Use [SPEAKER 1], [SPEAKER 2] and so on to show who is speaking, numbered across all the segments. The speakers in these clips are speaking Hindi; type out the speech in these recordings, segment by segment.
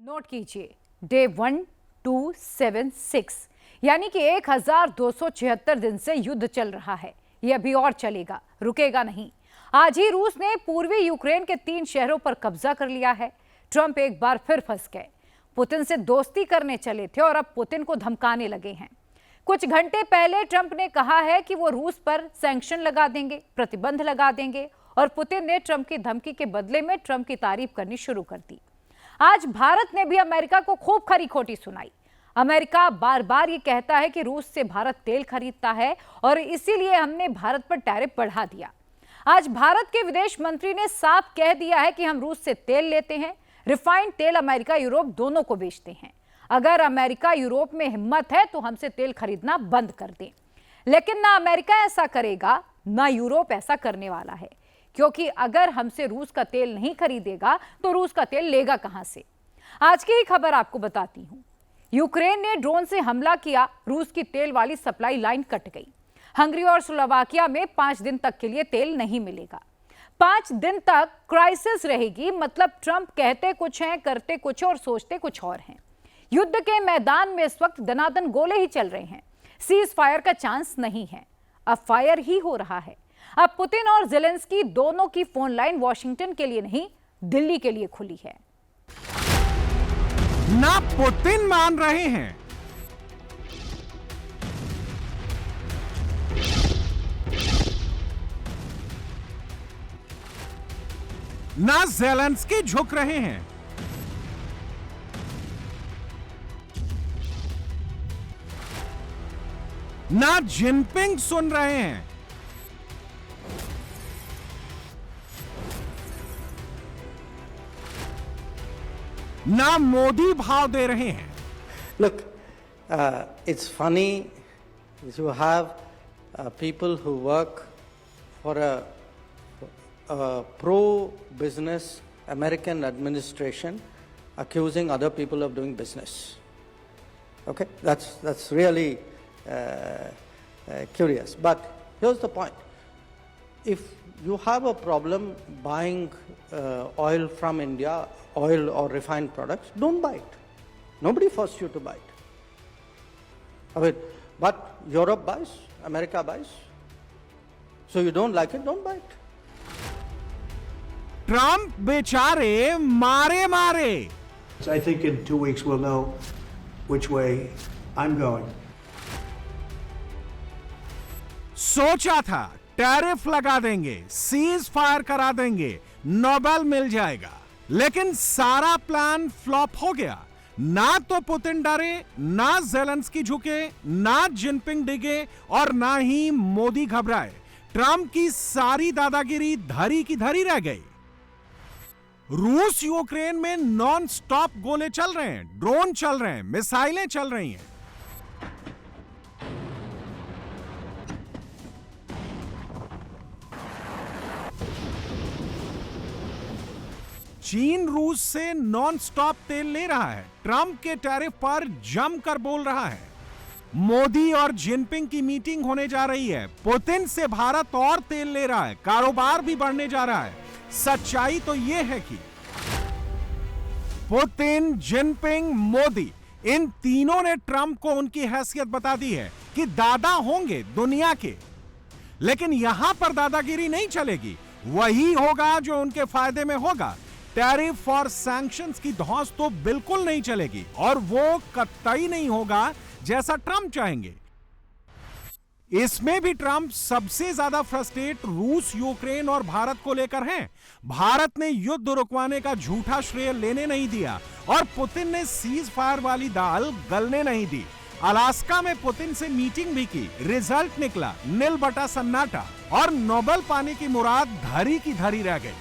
[SPEAKER 1] नोट कीजिए, डे 1276 यानी कि 1276 दिन से युद्ध चल रहा है। यह अभी और चलेगा, रुकेगा नहीं। आज ही रूस ने पूर्वी यूक्रेन के 3 शहरों पर कब्जा कर लिया है। ट्रंप एक बार फिर फंस गए। पुतिन से दोस्ती करने चले थे और अब पुतिन को धमकाने लगे हैं। कुछ घंटे पहले ट्रंप ने कहा है कि वो रूस पर सैंक्शन लगा देंगे, प्रतिबंध लगा देंगे, और पुतिन ने ट्रंप की धमकी के बदले में ट्रंप की तारीफ करनी शुरू कर दी। आज भारत ने भी अमेरिका को खूब खरी खोटी सुनाई। अमेरिका बार बार ये कहता है कि रूस से भारत तेल खरीदता है और इसीलिए हमने भारत पर टैरिफ बढ़ा दिया। आज भारत के विदेश मंत्री ने साफ कह दिया है कि हम रूस से तेल लेते हैं। रिफाइंड तेल अमेरिका यूरोप दोनों को बेचते हैं। अगर अमेरिका यूरोप में हिम्मत है तो हमसे तेल खरीदना बंद कर दें। लेकिन ना अमेरिका ऐसा करेगा, ना यूरोप ऐसा करने वाला है, क्योंकि अगर हमसे रूस का तेल नहीं खरीदेगा तो रूस का तेल लेगा कहां से। आज की ही खबर आपको बताती हूं। यूक्रेन ने ड्रोन से हमला किया, रूस की तेल वाली सप्लाई लाइन कट गई। हंगरी और स्लोवाकिया में 5 दिन तक के लिए तेल नहीं मिलेगा। 5 दिन तक क्राइसिस रहेगी। मतलब ट्रंप कहते कुछ हैं, करते कुछ और सोचते कुछ और हैं। युद्ध के मैदान में इस वक्त दनादन गोले ही चल रहे हैं। सीज फायर का चांस नहीं है, अब फायर ही हो रहा है। अब पुतिन और ज़ेलेंस्की दोनों की फोन लाइन वॉशिंगटन के लिए नहीं, दिल्ली के लिए खुली है।
[SPEAKER 2] ना पुतिन मान रहे हैं, ना ज़ेलेंस्की झुक रहे हैं। ना जिनपिंग सुन रहे हैं। ना मोदी भाव दे रहे हैं।
[SPEAKER 3] Look, it's funny you have people who work for a pro-business American administration accusing other people of doing business. Okay, that's really curious. But here's the point: if you have a problem buying oil from India, oil or refined products, don't buy it. Nobody forced you to buy it. I mean, but Europe buys, America buys. So you don't like it, don't buy it.
[SPEAKER 2] Trump बेचारे मारे मारे।
[SPEAKER 4] I think in 2 weeks we'll know which way I'm going.
[SPEAKER 2] सोचा था टैरिफ लगा देंगे, सीज फायर करा देंगे, नोबेल मिल जाएगा, लेकिन सारा प्लान फ्लॉप हो गया। ना तो पुतिन डरे, ना ज़ेलेंस्की झुके, ना जिनपिंग डिगे और ना ही मोदी घबराए। ट्रंप की सारी दादागिरी धरी की धरी रह गई। रूस यूक्रेन में नॉन स्टॉप गोले चल रहे हैं, ड्रोन चल रहे हैं, मिसाइलें चल रही हैं। चीन रूस से नॉन स्टॉप तेल ले रहा है, ट्रंप के टैरिफ पर जमकर बोल रहा है। मोदी और जिनपिंग की मीटिंग होने जा रही है। पुतिन से भारत और तेल ले रहा है, कारोबार भी बढ़ने जा रहा है। सच्चाई तो यह है कि पुतिन, जिनपिंग, मोदी, इन तीनों ने ट्रंप को उनकी हैसियत बता दी है कि दादा होंगे दुनिया के। लेकिन यहां पर दादागिरी नहीं चलेगी, वही होगा जो उनके फायदे में होगा। टैरिफ और सैंक्शंस की धौंस तो बिल्कुल नहीं चलेगी, और वो कतई नहीं होगा जैसा ट्रंप चाहेंगे। इसमें भी ट्रंप सबसे ज्यादा फ्रस्ट्रेट रूस, यूक्रेन और भारत को लेकर हैं। भारत ने युद्ध रुकवाने का झूठा श्रेय लेने नहीं दिया और पुतिन ने सीज फायर वाली दाल गलने नहीं दी। अलास्का में पुतिन से मीटिंग भी की, रिजल्ट निकला नील बटा सन्नाटा, और नोबेल पाने की मुराद धरी की धरी रह गई।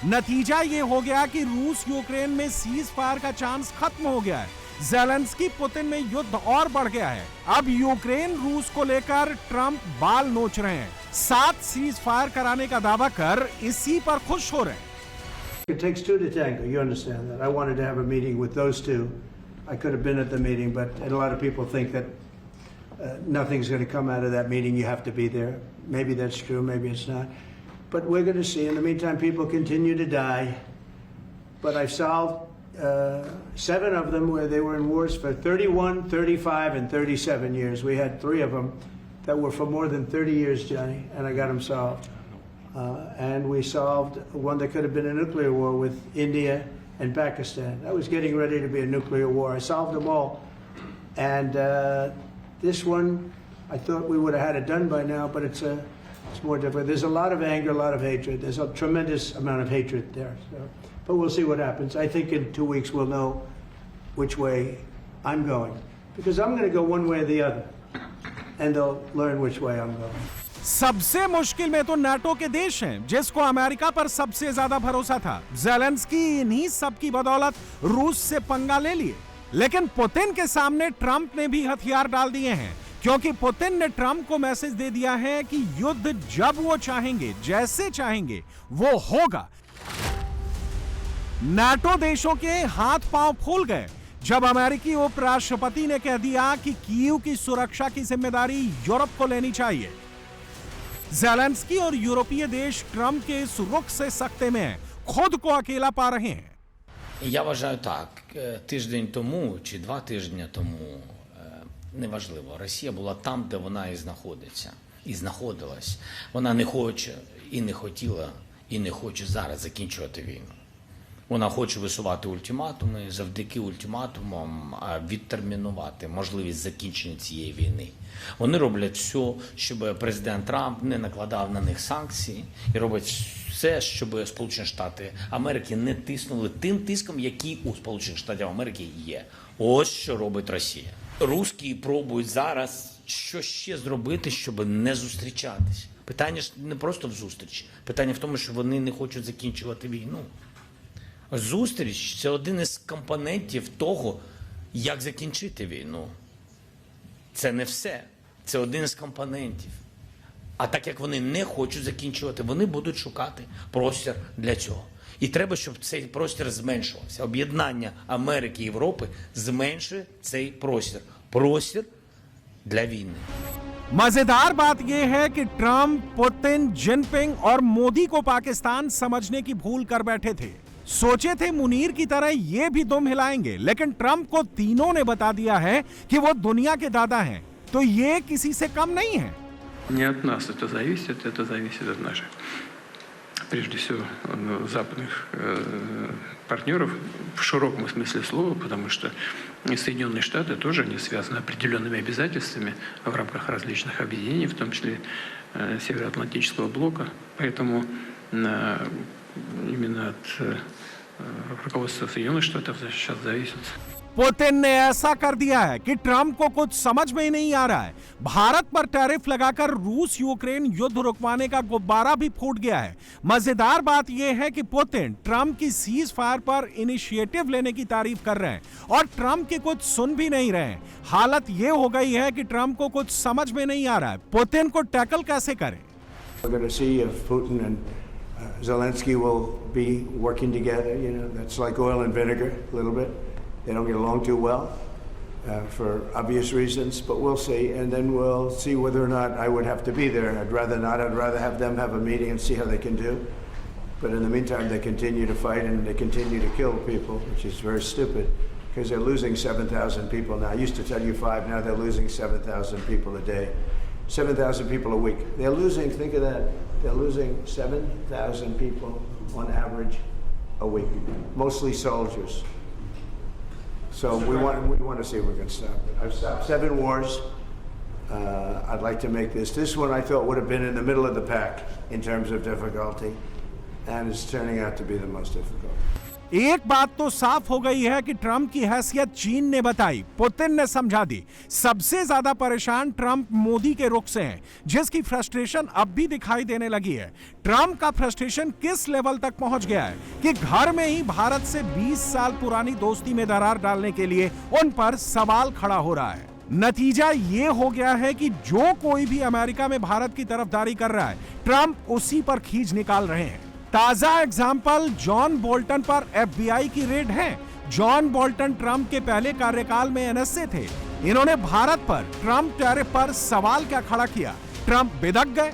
[SPEAKER 2] नतीजा ये हो गया कि रूस यूक्रेन में सीज फायर का चांस खत्म हो गया है। ज़ेलेंस्की पुतिन में युद्ध और बढ़ गया है। अब यूक्रेन रूस को लेकर ट्रंप बाल नोच रहे हैं। 7 सीज फायर कराने का दावा कर इसी पर खुश हो रहे हैं।
[SPEAKER 4] It takes 2 to tango, you understand that. I wanted to have a meeting with those two. I could have been at the meeting, but a lot of people think that nothing's going to come out of that meeting. You have to be there. Maybe that's true, maybe it's not. But we're going to see. In the meantime, people continue to die. But I've solved 7 of them where they were in wars for 31, 35, and 37 years. We had 3 of them that were for more than 30 years, Johnny, and I got them solved. And we solved one that could have been a nuclear war with India and Pakistan. That was getting ready to be a nuclear war. I solved them all. And this one, I thought we would have had it done by now, but it's more difficult. There's a lot of anger, a lot of hatred. There's a tremendous amount of hatred there. So, but we'll see what happens. I think in 2 weeks we'll know which way I'm going. Because I'm going to go one way or the other. And they'll learn which way I'm going.
[SPEAKER 2] सबसे मुश्किल में तो नाटो के देश हैं, जिसको अमेरिका पर सबसे ज्यादा भरोसा था। ज़ेलेंस्की इन्हीं सब की बदौलत रूस से पंगा ले लिए। लेकिन पुतिन के सामने ट्रंप ने भी हथियार डाल दिए हैं, क्योंकि पुतिन ने ट्रंप को मैसेज दे दिया है कि युद्ध जब वो चाहेंगे, जैसे चाहेंगे, वो होगा। नाटो देशों के हाथ पांव फूल गए जब अमेरिकी उपराष्ट्रपति ने कह दिया कि कीव की सुरक्षा की जिम्मेदारी यूरोप को लेनी चाहिए। ज़ेलेंस्की और यूरोपीय देश ट्रंप के इस रुख से सकते में खुद को अकेला पा रहे हैं।
[SPEAKER 5] Я вважаю так, тиждень тому чи 2 тижні тому, неважливо, Росія була там, де вона і знаходиться, і знаходилась. Вона не хоче, і не хотіла, і не хоче зараз закінчувати війну. Вона хоче висувати ультиматуми, завдяки ультиматумам відтермінувати можливість закінчення цієї війни. Вони роблять все, щоб президент Трамп не накладав на них санкції, і роблять все, щоб Сполучені Штати Америки не тиснули тим тиском, який у Сполучених Штатів Америки є. Ось що робить Росія. Русські пробують зараз що ще зробити, щоб не зустрічатись. Питання ж не просто в зустрічі. Питання в тому, що вони не хочуть закінчувати війну. Зустріч – це один із компонентів того, як закінчити війну. Це не все. Це один із компонентів. А так як вони не хочуть закінчувати, вони будуть шукати простір для цього. І треба, щоб цей простір зменшувався. Об'єднання Америки і Європи зменшує цей простір. Простір для війни.
[SPEAKER 2] मजेदार बात यह है कि ट्रंप, पुतिन, जिनपिंग और मोदी को पाकिस्तान समझने की भूल कर बैठे थे। सोचे थे मुनीर की तरह ये भी दुम हिलाएंगे, लेकिन ट्रंप को तीनों ने बता दिया है कि वो दुनिया के दादा हैं, तो ये किसी से कम नहीं है।
[SPEAKER 6] Не от нас это зависит от наших, прежде всего, западных партнеров в широком смысле слова, потому что Соединенные Штаты тоже не связаны определенными обязательствами в рамках различных объединений, в том числе Североатлантического блока. Поэтому именно от руководства Соединенных Штатов сейчас зависит.
[SPEAKER 2] पुतिन ने ऐसा कर दिया है कि ट्रंप को कुछ समझ में ही नहीं आ रहा है। भारत पर टैरिफ लगाकर रूस यूक्रेन युद्ध रुकवाने का गुब्बारा भी फूट गया है। मजेदार बात यह है कि पुतिन ट्रंप की सीज फायर पर इनिशिएटिव लेने की तारीफ कर रहे हैं और ट्रंप की कुछ सुन भी नहीं रहे हैं। हालत यह हो गई है कि ट्रंप को कुछ समझ में नहीं आ रहा है, पुतिन को टैकल कैसे करें।
[SPEAKER 4] We're going to see if Putin and Zelensky will be working together. You know, that's like oil and vinegar a little bit. They don't get along too well for obvious reasons, but we'll see. And then we'll see whether or not I would have to be there. I'd rather not. I'd rather have them have a meeting and see how they can do. But in the meantime, they continue to fight and they continue to kill people, which is very stupid because they're losing 7,000 people now. I used to tell you 5, now they're losing 7,000 people a day. 7,000 people a week. They're losing, think of that, they're losing 7,000 people on average a week, mostly soldiers. So we want to see if we can stop it. I've stopped 7 wars. I'd like to make this. This one I thought would have been in the middle of the pack in terms of difficulty, and it's turning out to be the most difficult.
[SPEAKER 2] एक बात तो साफ हो गई है कि ट्रंप की हैसियत चीन ने बताई, पुतिन ने समझा दी। सबसे ज्यादा परेशान ट्रंप मोदी के रुख से हैं, जिसकी फ्रस्ट्रेशन अब भी दिखाई देने लगी है। ट्रंप का फ्रस्ट्रेशन किस लेवल तक पहुंच गया है कि घर में ही भारत से 20 साल पुरानी दोस्ती में दरार डालने के लिए उन पर सवाल खड़ा हो रहा है। नतीजा ये हो गया है कि जो कोई भी अमेरिका में भारत की तरफदारी कर रहा है, ट्रंप उसी पर खींच निकाल रहे हैं। ताजा एग्जाम्पल जॉन बोल्टन पर FBI की रेड है। जॉन बोल्टन ट्रंप के पहले कार्यकाल में NSA थे। इन्होंने भारत पर ट्रंप टैरिफ पर सवाल क्या खड़ा किया, ट्रंप बिदक गए।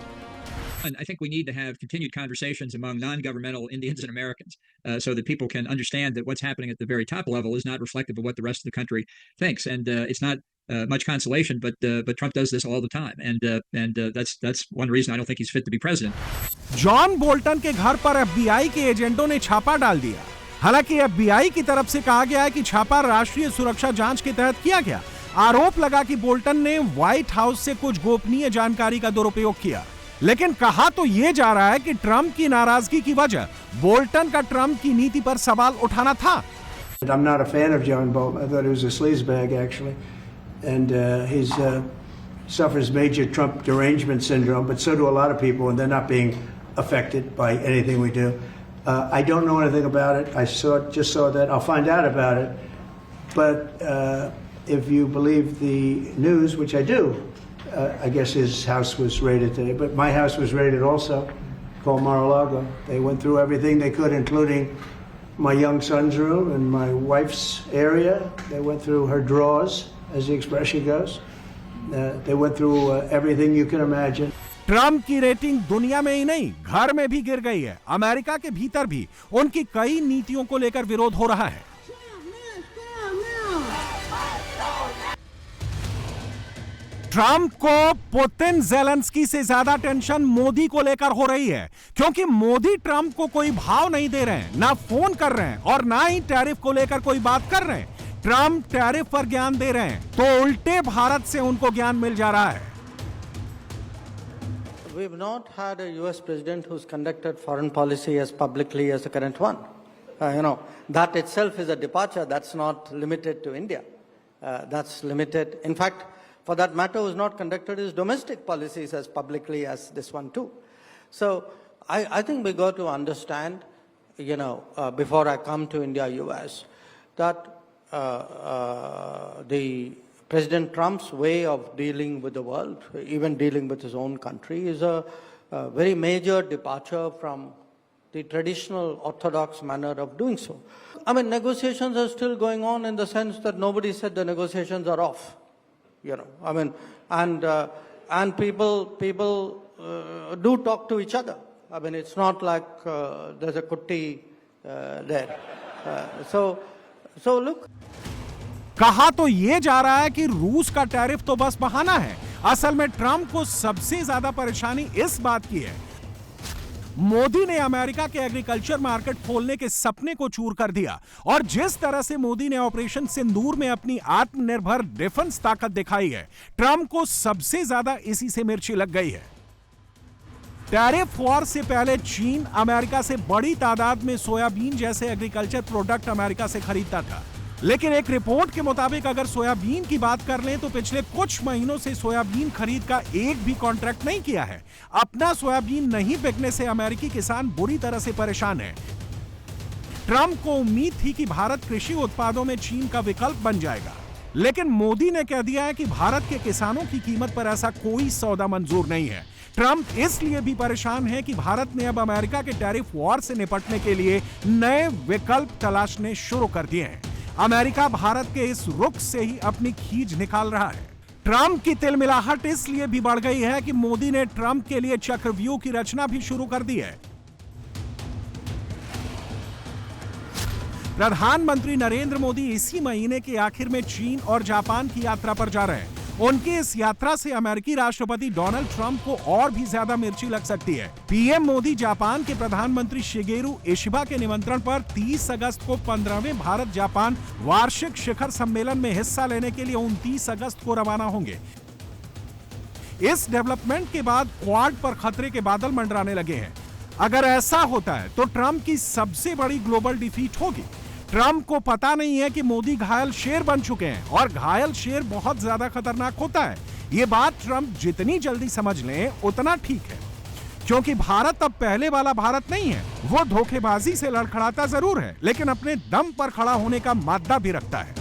[SPEAKER 7] And I think we need to have continued conversations among non-governmental Indians and Americans so that people can understand that what's happening at the very top level is not reflective of what the rest of the country thinks. And it's not much consolation, but Trump does this all the time. And that's one reason I don't think he's fit to be president.
[SPEAKER 2] John Bolton के घर पर एफबीआई के एजेंटों ने छापा डाल दिया। हालांकि एफबीआई की तरफ से कहा गया है कि छापा राष्ट्रीय सुरक्षा जांच के तहत किया गया। आरोप लगा कि बोल्टन ने व्हाइट हाउस से कुछ गोपनीय जानकारी का दुरुपयोग किया। लेकिन कहा तो यह जा रहा है कि ट्रंप की नाराजगी की वजह बोल्टन का ट्रंप की नीति पर सवाल उठाना था।
[SPEAKER 4] I'm not a fan of John Bolton. I thought he was a sleazebag, actually. And he suffers major Trump derangement syndrome, but so do a lot of people, and they're not being affected by anything we do. I don't know anything about it. I just saw that. I'll find out about it. But if you believe the news, which I do, I guess his house was raided today, but my house was raided also, called Mar-a-Lago. They went through everything they could, including my young son's room and my wife's area. They went through her drawers, as the expression goes. They went through everything you can imagine.
[SPEAKER 2] Trump की रेटिंग दुनिया में ही नहीं, घर में भी गिर गई है। अमेरिका के भीतर भी उनकी कई नीतियों को लेकर विरोध हो रहा है। ट्रंप को पुतिन ज़ेलेंस्की से ज्यादा टेंशन मोदी को लेकर हो रही है, क्योंकि मोदी ट्रंप को कोई भाव नहीं दे रहे हैं, ना फोन कर रहे हैं और ना ही टैरिफ को लेकर कोई बात कर रहे हैं। ट्रंप टैरिफ पर ज्ञान दे रहे हैं तो उल्टे भारत से उनको ज्ञान मिल जा रहा है।
[SPEAKER 3] We've not had a US president who's conducted foreign policy as publicly as the current one. That itself is a departure. That's not limited to India. That's limited. In fact, for that matter, who's not conducted his domestic policies as publicly as this one too. So I think we got to understand, before I come to India, US, that the President Trump's way of dealing with the world, even dealing with his own country, is a very major departure from the traditional orthodox manner of doing so. I mean, negotiations are still going on in the sense that nobody said the negotiations are off. I mean, and people do talk to each other. I mean, it's not like there's a kutti there. So look.
[SPEAKER 2] कहा तो ये जा रहा है कि रूस का टैरिफ तो बस बहाना है। असल में ट्रंप को सबसे ज्यादा परेशानी इस बात की है, मोदी ने अमेरिका के एग्रीकल्चर मार्केट खोलने के सपने को चूर कर दिया और जिस तरह से मोदी ने ऑपरेशन सिंदूर में अपनी आत्मनिर्भर डिफेंस ताकत दिखाई है, ट्रंप को सबसे ज्यादा इसी से मिर्ची लग गई है। टैरिफ वॉर से पहले चीन अमेरिका से बड़ी तादाद में सोयाबीन जैसे एग्रीकल्चर प्रोडक्ट अमेरिका से खरीदता था, लेकिन एक रिपोर्ट के मुताबिक अगर सोयाबीन की बात कर लें तो पिछले कुछ महीनों से सोयाबीन खरीद का एक भी कॉन्ट्रैक्ट नहीं किया है। अपना सोयाबीन नहीं बिकने से अमेरिकी किसान बुरी तरह से परेशान है। ट्रंप को उम्मीद थी कि भारत कृषि उत्पादों में चीन का विकल्प बन जाएगा, लेकिन मोदी ने कह दिया है कि भारत के किसानों की कीमत पर ऐसा कोई सौदा मंजूर नहीं है। ट्रंप इसलिए भी परेशान है कि भारत ने अब अमेरिका के टैरिफ वॉर से निपटने के लिए नए विकल्प तलाशने शुरू कर दिए हैं। अमेरिका भारत के इस रुख से ही अपनी खींच निकाल रहा है। ट्रंप की तिलमिलाहट इसलिए भी बढ़ गई है कि मोदी ने ट्रंप के लिए चक्रव्यूह की रचना भी शुरू कर दी है। प्रधानमंत्री नरेंद्र मोदी इसी महीने के आखिर में चीन और जापान की यात्रा पर जा रहे हैं। उनकी इस यात्रा से अमेरिकी राष्ट्रपति डोनाल्ड ट्रंप को और भी ज्यादा मिर्ची लग सकती है। पीएम मोदी जापान के प्रधानमंत्री शिगेरू इशिबा के निमंत्रण पर 30 अगस्त को 15वें भारत जापान वार्षिक शिखर सम्मेलन में हिस्सा लेने के लिए 29 अगस्त को रवाना होंगे। इस डेवलपमेंट के बाद क्वाड पर खतरे के बादल मंडराने लगे हैं। अगर ऐसा होता है तो ट्रंप की सबसे बड़ी ग्लोबल डिफीट होगी। ट्रंप को पता नहीं है कि मोदी घायल शेर बन चुके हैं और घायल शेर बहुत ज्यादा खतरनाक होता है। ये बात ट्रंप जितनी जल्दी समझ लें उतना ठीक है, क्योंकि भारत अब पहले वाला भारत नहीं है। वो धोखेबाजी से लड़खड़ाता जरूर है, लेकिन अपने दम पर खड़ा होने का मादा भी रखता है।